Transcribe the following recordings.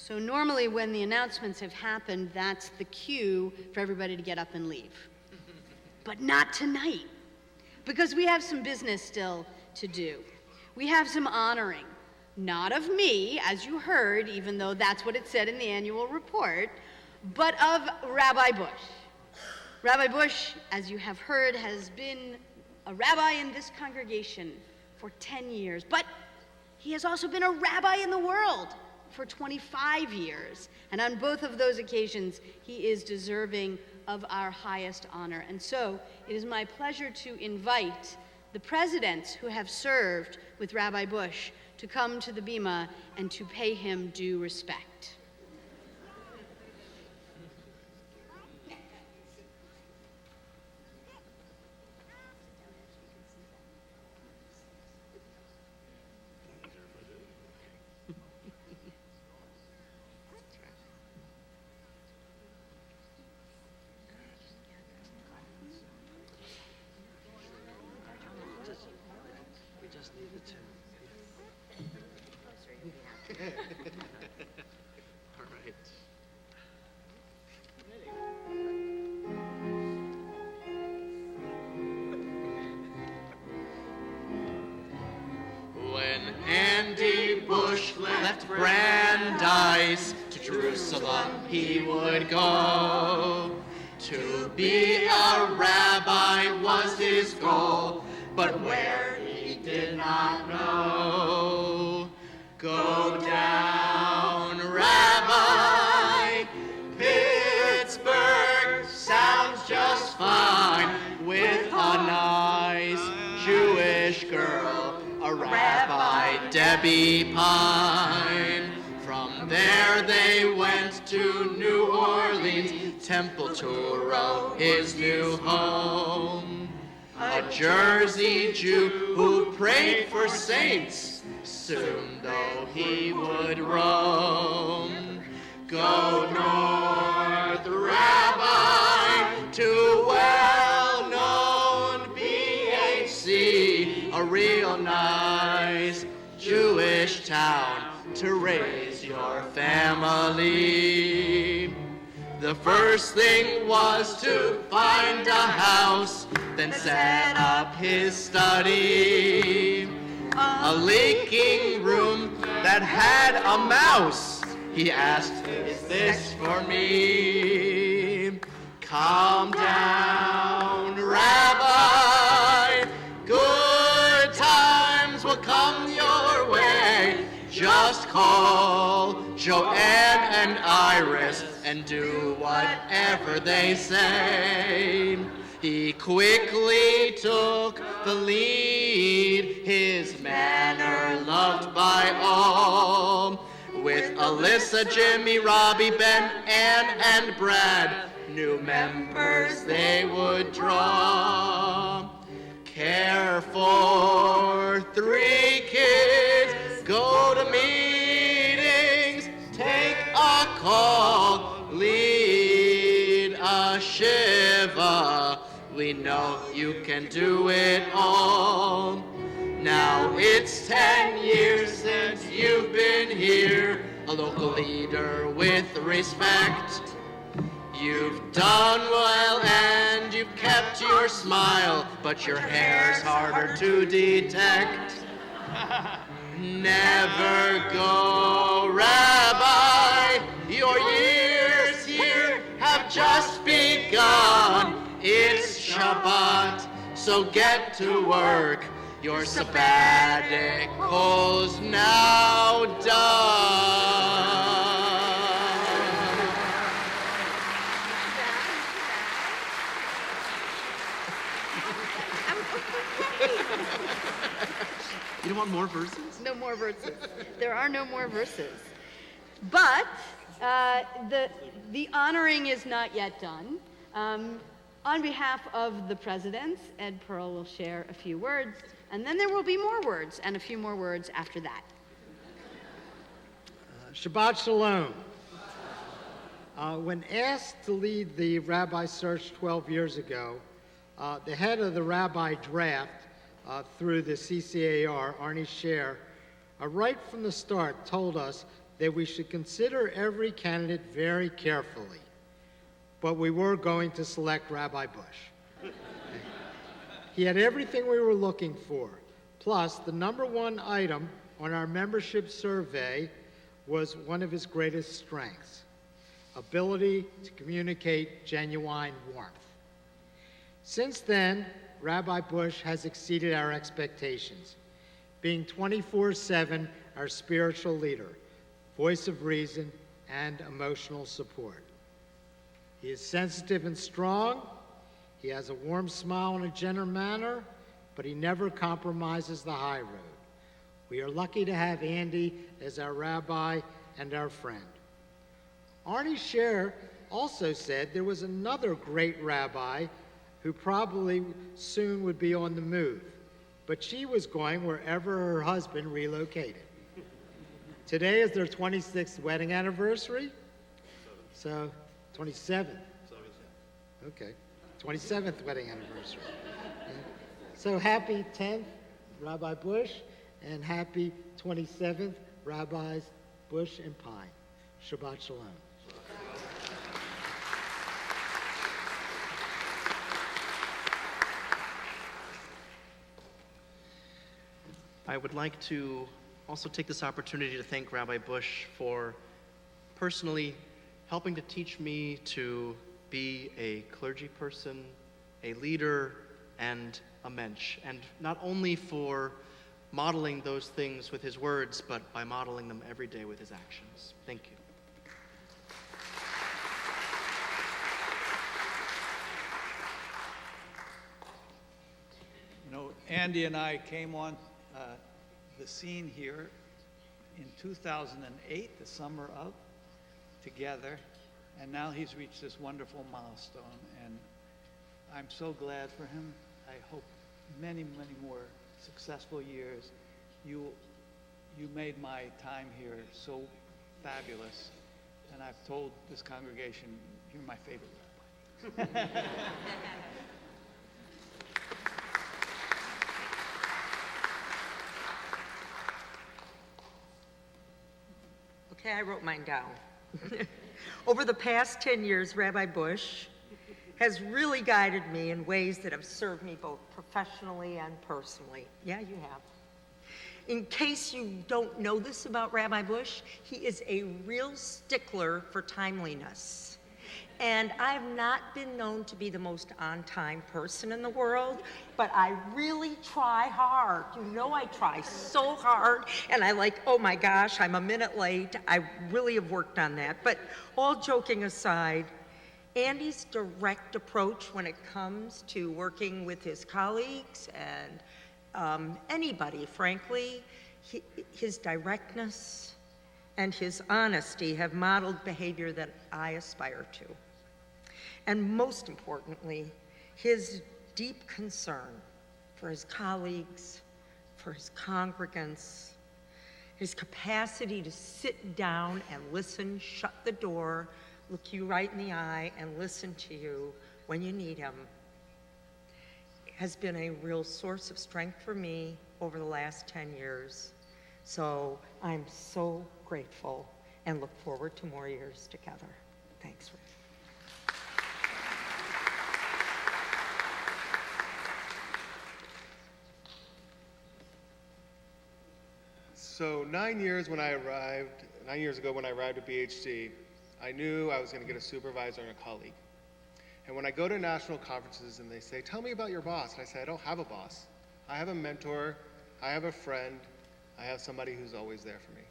So normally when the announcements have happened, that's the cue for everybody to get up and leave. But not tonight, because we have some business still to do. We have some honoring, not of me, as you heard, even though that's what it said in the annual report, but of Rabbi Busch. Rabbi Busch, as you have heard, has been a rabbi in this congregation for 10 years, but he has also been a rabbi in the world for 25 years. And on both of those occasions, he is deserving of our highest honor. And so it is my pleasure to invite the presidents who have served with Rabbi Busch to come to the bima and to pay him due respect. All right. When Andy Busch left Brandeis, to Jerusalem he would go. To be a rabbi was his goal, but where he did not know. Go down, Rabbi. Pittsburgh sounds just fine with a nice Jewish girl, a Rabbi Debbie Pine. From there they went to New Orleans, Temple Turo, his new home. A Jersey Jew who prayed for saints, soon though he would roam. Go north, Rabbi, to well-known BHC, a real nice Jewish town to raise your family. The first thing was to find a house, then set up his study. A leaking room that had a mouse. He asked, "Is this for me?" Calm down, Rabbi. Good times will come your way. Just call Joanne and Iris and do whatever they say. He quickly took the lead, his manner loved by all. With Alyssa, Jimmy, Robbie, Ben, Ann, and Brad, new members they would draw. Care for 3 kids, go to meetings, take a call, lead a shiva. We know you can do it all. Now it's 10 years since you've been here, a local leader with respect. You've done well and you've kept your smile, but your hair's harder to detect. Never go, Rabbi, your years here have just begun. It's Shabbat, so get to work. Your sabbatical's now done. You don't want more verses? No more verses. There are no more verses. But the honoring is not yet done. On behalf of the presidents, Ed Pearl will share a few words, and then there will be more words and a few more words after that. Shabbat Shalom. When asked to lead the rabbi search 12 years ago, the head of the rabbi draft through the CCAR, Arnie Scher, right from the start told us that we should consider every candidate very carefully, but we were going to select Rabbi Busch. He had everything we were looking for. Plus, the #1 item on our membership survey was one of his greatest strengths: ability to communicate genuine warmth. Since then, Rabbi Busch has exceeded our expectations, being 24/7 our spiritual leader, voice of reason, and emotional support. He is sensitive and strong. He has a warm smile and a gentle manner, but he never compromises the high road. We are lucky to have Andy as our rabbi and our friend. Arnie Scher also said there was another great rabbi who probably soon would be on the move, but she was going wherever her husband relocated. Today is their 26th wedding anniversary, so 27th. Okay, 27th wedding anniversary. So happy 10th, Rabbi Busch, and happy 27th, Rabbis Busch and Pine. Shabbat Shalom. I would like to also take this opportunity to thank Rabbi Busch for personally helping to teach me to be a clergy person, a leader, and a mensch. And not only for modeling those things with his words, but by modeling them every day with his actions. Thank you. You know, Andy and I came on the scene here in 2008, the summer of, together, and now he's reached this wonderful milestone, and I'm so glad for him. I hope many, many more successful years. You made my time here so fabulous, and I've told this congregation, you're my favorite rabbi. Okay, I wrote mine down. Over the past 10 years, Rabbi Busch has really guided me in ways that have served me both professionally and personally. Yeah, you have. In case you don't know this about Rabbi Busch, he is a real stickler for timeliness. And I've not been known to be the most on-time person in the world, but I really try hard. You know I try so hard, and I like, oh my gosh, I'm a minute late. I really have worked on that. But all joking aside, Andy's direct approach when it comes to working with his colleagues and anybody, frankly, his directness and his honesty have modeled behavior that I aspire to. And most importantly, his deep concern for his colleagues, for his congregants, his capacity to sit down and listen, shut the door, look you right in the eye, and listen to you when you need him, has been a real source of strength for me over the last 10 years. So I'm so grateful and look forward to more years together. Thanks, Rick. So 9 years ago when I arrived at BHC, I knew I was going to get a supervisor and a colleague. And when I go to national conferences and they say, tell me about your boss, and I say, I don't have a boss. I have a mentor, I have a friend, I have somebody who's always there for me.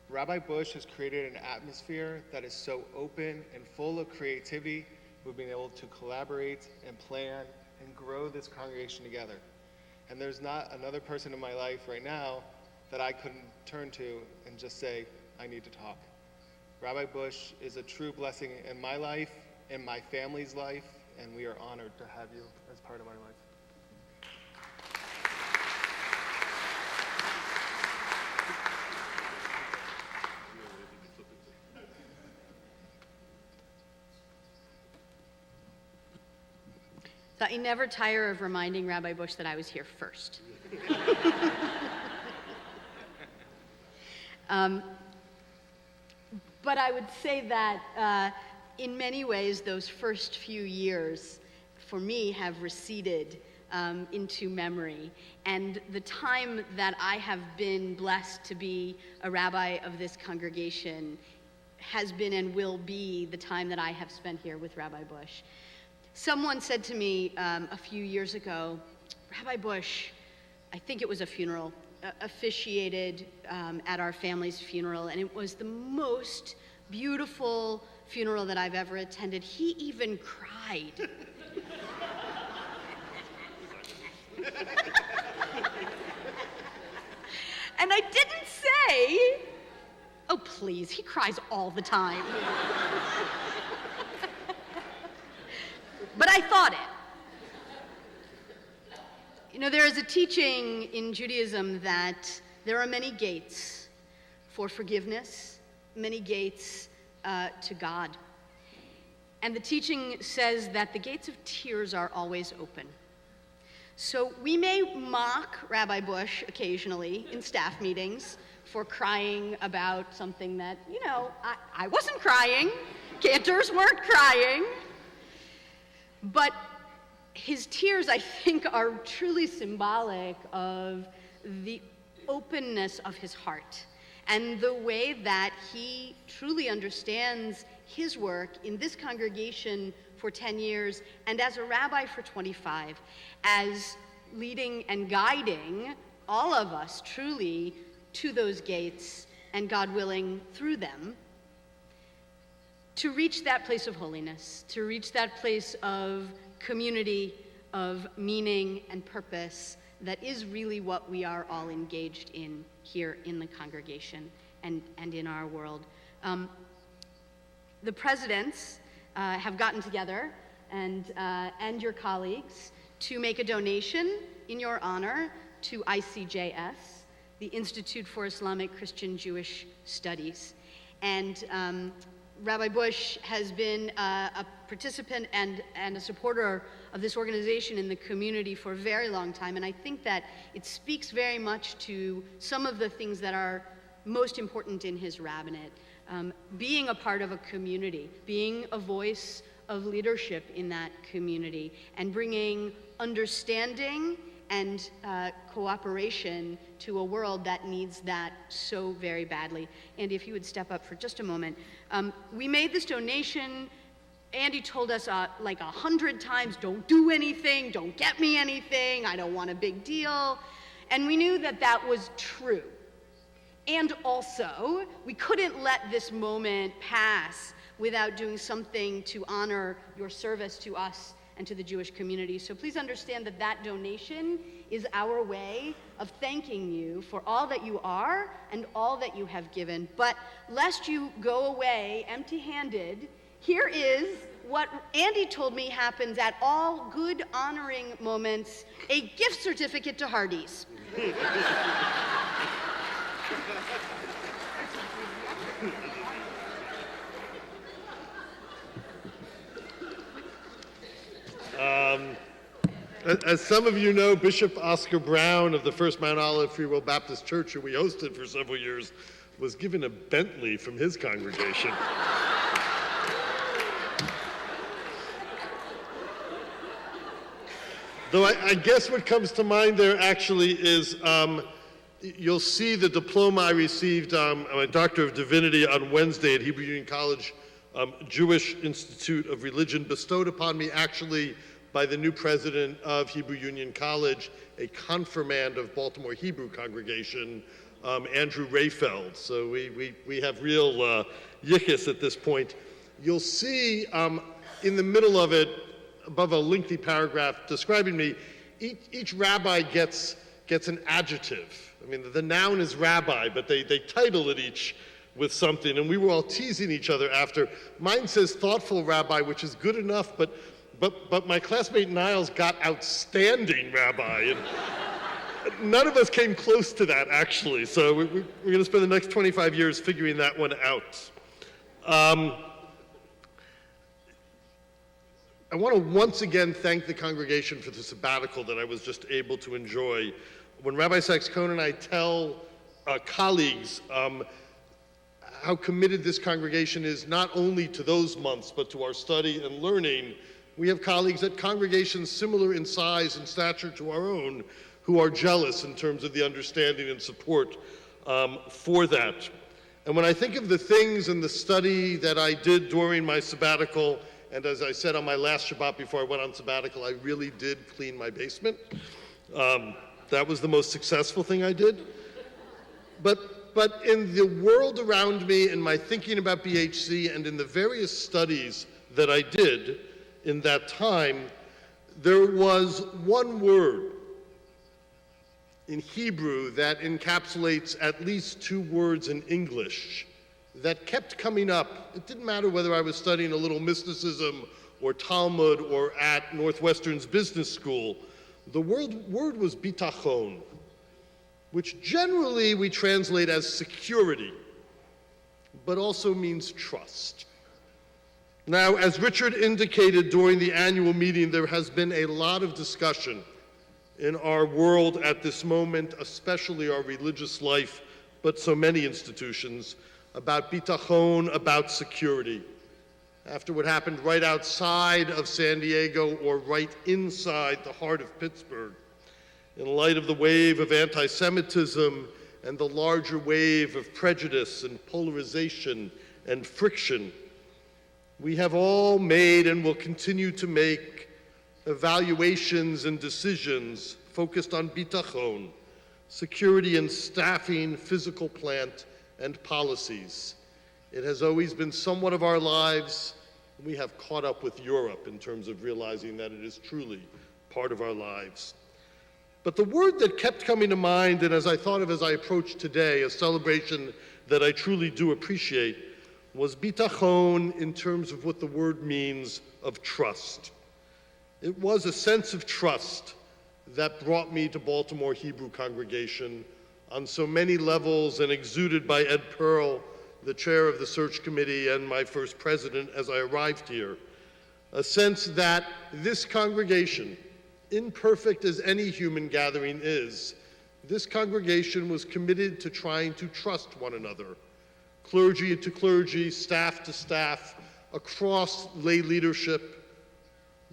Rabbi Busch has created an atmosphere that is so open and full of creativity. We've been able to collaborate and plan and grow this congregation together. And there's not another person in my life right now that I couldn't turn to and just say, I need to talk. Rabbi Busch is a true blessing in my life, in my family's life, and we are honored to have you as part of our life. Thought you'd never tire of reminding Rabbi Busch that I was here first. But I would say that in many ways, those first few years for me have receded into memory. And the time that I have been blessed to be a rabbi of this congregation has been and will be the time that I have spent here with Rabbi Busch. Someone said to me a few years ago, Rabbi Busch, I think it was a funeral, officiated at our family's funeral, and it was the most beautiful funeral that I've ever attended. He even cried. And I didn't say, oh please, he cries all the time. But I thought it. You know, there is a teaching in Judaism that there are many gates for forgiveness, many gates to God. And the teaching says that the gates of tears are always open. So we may mock Rabbi Busch occasionally in staff meetings for crying about something that, you know, I wasn't crying, cantors weren't crying, but his tears, I think, are truly symbolic of the openness of his heart and the way that he truly understands his work in this congregation for 10 years and as a rabbi for 25, as leading and guiding all of us truly to those gates and, God willing, through them, to reach that place of holiness, to reach that place of community, of meaning and purpose that is really what we are all engaged in here in the congregation and in our world. The presidents have gotten together and your colleagues to make a donation in your honor to ICJS, the Institute for Islamic Christian Jewish Studies. And Rabbi Busch has been a participant and a supporter of this organization in the community for a very long time, and I think that it speaks very much to some of the things that are most important in his rabbinate. Being a part of a community, being a voice of leadership in that community, and bringing understanding and cooperation to a world that needs that so very badly. Andy, if you would step up for just a moment. We made this donation. Andy told us like 100 times, don't do anything, don't get me anything, I don't want a big deal. And we knew that that was true. And also, we couldn't let this moment pass without doing something to honor your service to us and to the Jewish community. So please understand that that donation is our way of thanking you for all that you are and all that you have given. But lest you go away empty-handed, here is what Andy told me happens at all good honoring moments, a gift certificate to Hardee's. As some of you know, Bishop Oscar Brown of the First Mount Olive Free Will Baptist Church, who we hosted for several years, was given a Bentley from his congregation. Though I guess what comes to mind there actually is, you'll see the diploma I received, my Doctor of Divinity, on Wednesday at Hebrew Union College, Jewish Institute of Religion, bestowed upon me actually by the new president of Hebrew Union College, a confirmand of Baltimore Hebrew congregation, Andrew Rayfeld. So we have real yichus at this point. You'll see in the middle of it, above a lengthy paragraph describing me, each rabbi gets an adjective. I mean, the noun is rabbi, but they title it each with something, and we were all teasing each other after. Mine says thoughtful rabbi, which is good enough, but my classmate Niles got outstanding rabbi, and none of us came close to that, actually. So we're going to spend the next 25 years figuring that one out. I want to once again thank the congregation for the sabbatical that I was just able to enjoy. When Rabbi Sykes-Cohn and I tell colleagues how committed this congregation is not only to those months, but to our study and learning, we have colleagues at congregations similar in size and stature to our own who are jealous in terms of the understanding and support for that. And when I think of the things in the study that I did during my sabbatical, and as I said on my last Shabbat before I went on sabbatical, I really did clean my basement. That was the most successful thing I did. But in the world around me, in my thinking about BHC, and in the various studies that I did in that time, there was one word in Hebrew that encapsulates at least two words in English that kept coming up. It didn't matter whether I was studying a little mysticism or Talmud or at Northwestern's business school. The word was bitachon, which generally we translate as security, but also means trust. Now, as Richard indicated during the annual meeting, there has been a lot of discussion in our world at this moment, especially our religious life, but so many institutions, about bitachon, about security. After what happened right outside of San Diego or right inside the heart of Pittsburgh, in light of the wave of anti-Semitism and the larger wave of prejudice and polarization and friction, we have all made and will continue to make evaluations and decisions focused on bitachon, security and staffing, physical plant, and policies. It has always been somewhat of our lives. We have caught up with Europe in terms of realizing that it is truly part of our lives. But the word that kept coming to mind, and as I thought of as I approached today, a celebration that I truly do appreciate, was bitachon in terms of what the word means of trust. It was a sense of trust that brought me to Baltimore Hebrew congregation on so many levels and exuded by Ed Pearl, the chair of the search committee and my first president as I arrived here. A sense that this congregation, imperfect as any human gathering is, this congregation was committed to trying to trust one another, clergy to clergy, staff to staff, across lay leadership,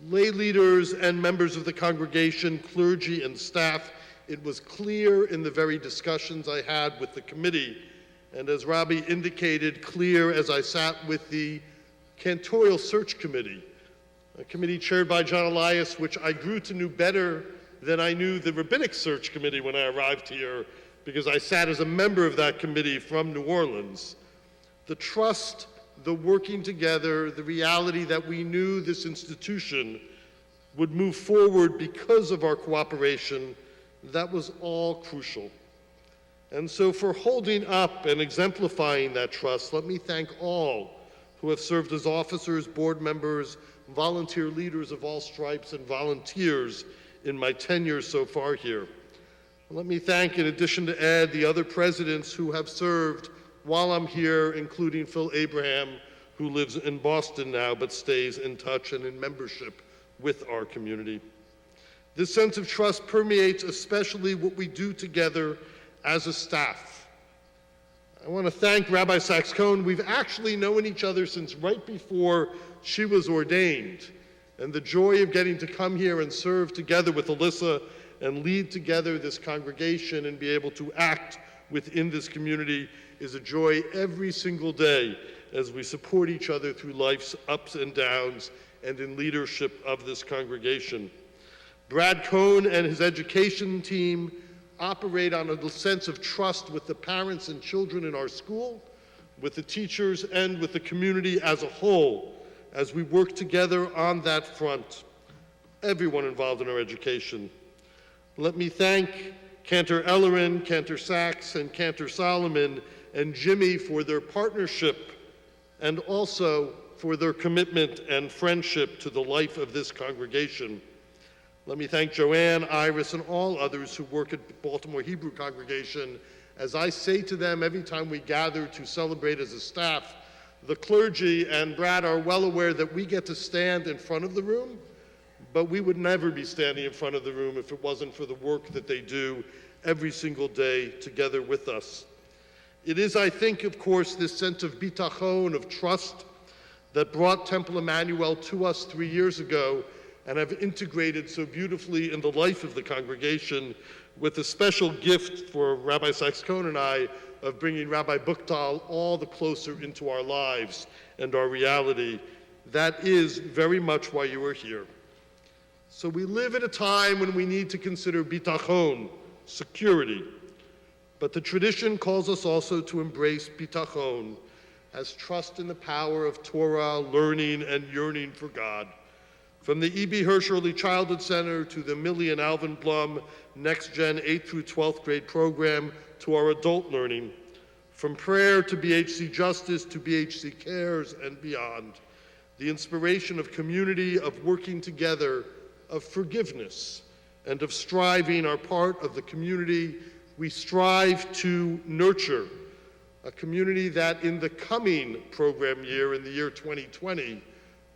lay leaders and members of the congregation, clergy and staff. It was clear in the very discussions I had with the committee, and as Rabbi indicated, clear as I sat with the cantorial search committee, a committee chaired by John Elias, which I grew to know better than I knew the rabbinic search committee when I arrived here, because I sat as a member of that committee from New Orleans. The trust, the working together, the reality that we knew this institution would move forward because of our cooperation, that was all crucial. And so for holding up and exemplifying that trust, let me thank all who have served as officers, board members, volunteer leaders of all stripes, and volunteers in my tenure so far here. Let me thank, in addition to Ed, the other presidents who have served while I'm here, including Phil Abraham, who lives in Boston now but stays in touch and in membership with our community. This sense of trust permeates especially what we do together as a staff. I want to thank Rabbi Sachs-Cohn. We've actually known each other since right before she was ordained, and the joy of getting to come here and serve together with Alyssa and lead together this congregation and be able to act within this community is a joy every single day as we support each other through life's ups and downs and in leadership of this congregation. Brad Cohn and his education team operate on a sense of trust with the parents and children in our school, with the teachers, and with the community as a whole as we work together on that front. Everyone involved in our education. Let me thank Cantor Ellerin, Cantor Sachs, and Cantor Solomon and Jimmy for their partnership and also for their commitment and friendship to the life of this congregation. Let me thank Joanne, Iris, and all others who work at Baltimore Hebrew Congregation. As I say to them every time we gather to celebrate as a staff, the clergy and Brad are well aware that we get to stand in front of the room, but we would never be standing in front of the room if it wasn't for the work that they do every single day together with us. It is, I think, of course, this sense of bitachon, of trust, that brought Temple Emmanuel to us 3 years ago and have integrated so beautifully in the life of the congregation, with a special gift for Rabbi Sykes-Cohn and I of bringing Rabbi Buchtal all the closer into our lives and our reality. That is very much why you are here. So we live at a time when we need to consider bitachon, security. But the tradition calls us also to embrace bitachon as trust in the power of Torah, learning, and yearning for God. From the E.B. Hirsch Early Childhood Center to the Millie and Alvin Blum Next Gen 8th through 12th grade program to our adult learning, from prayer to BHC Justice to BHC Cares and beyond, the inspiration of community, of working together, of forgiveness, and of striving are part of the community we strive to nurture, a community that in the coming program year, in the year 2020,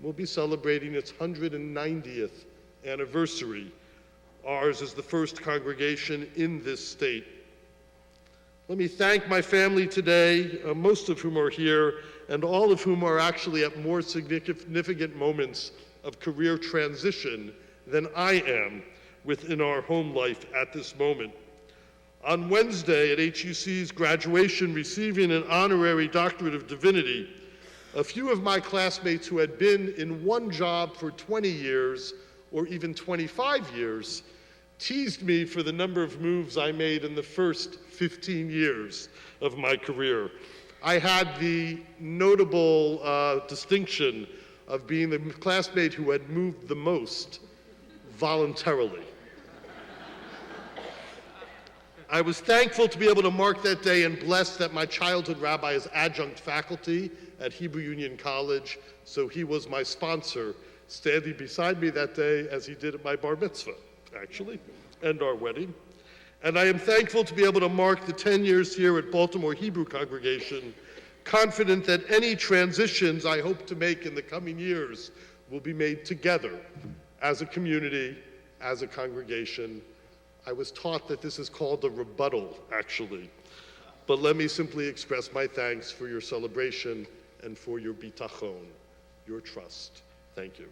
will be celebrating its 190th anniversary. Ours is the first congregation in this state. Let me thank my family today, most of whom are here, and all of whom are actually at more significant moments of career transition than I am within our home life at this moment. On Wednesday at HUC's graduation, receiving an honorary doctorate of divinity, a few of my classmates who had been in one job for 20 years or even 25 years teased me for the number of moves I made in the first 15 years of my career. I had the notable distinction of being the classmate who had moved the most voluntarily. I was thankful to be able to mark that day and blessed that my childhood rabbi is adjunct faculty at Hebrew Union College, so he was my sponsor, standing beside me that day as he did at my bar mitzvah, actually, and our wedding. And I am thankful to be able to mark the 10 years here at Baltimore Hebrew Congregation, confident that any transitions I hope to make in the coming years will be made together as a community, as a congregation. I was taught that this is called a rebuttal, actually. But let me simply express my thanks for your celebration and for your bitachon, your trust. Thank you.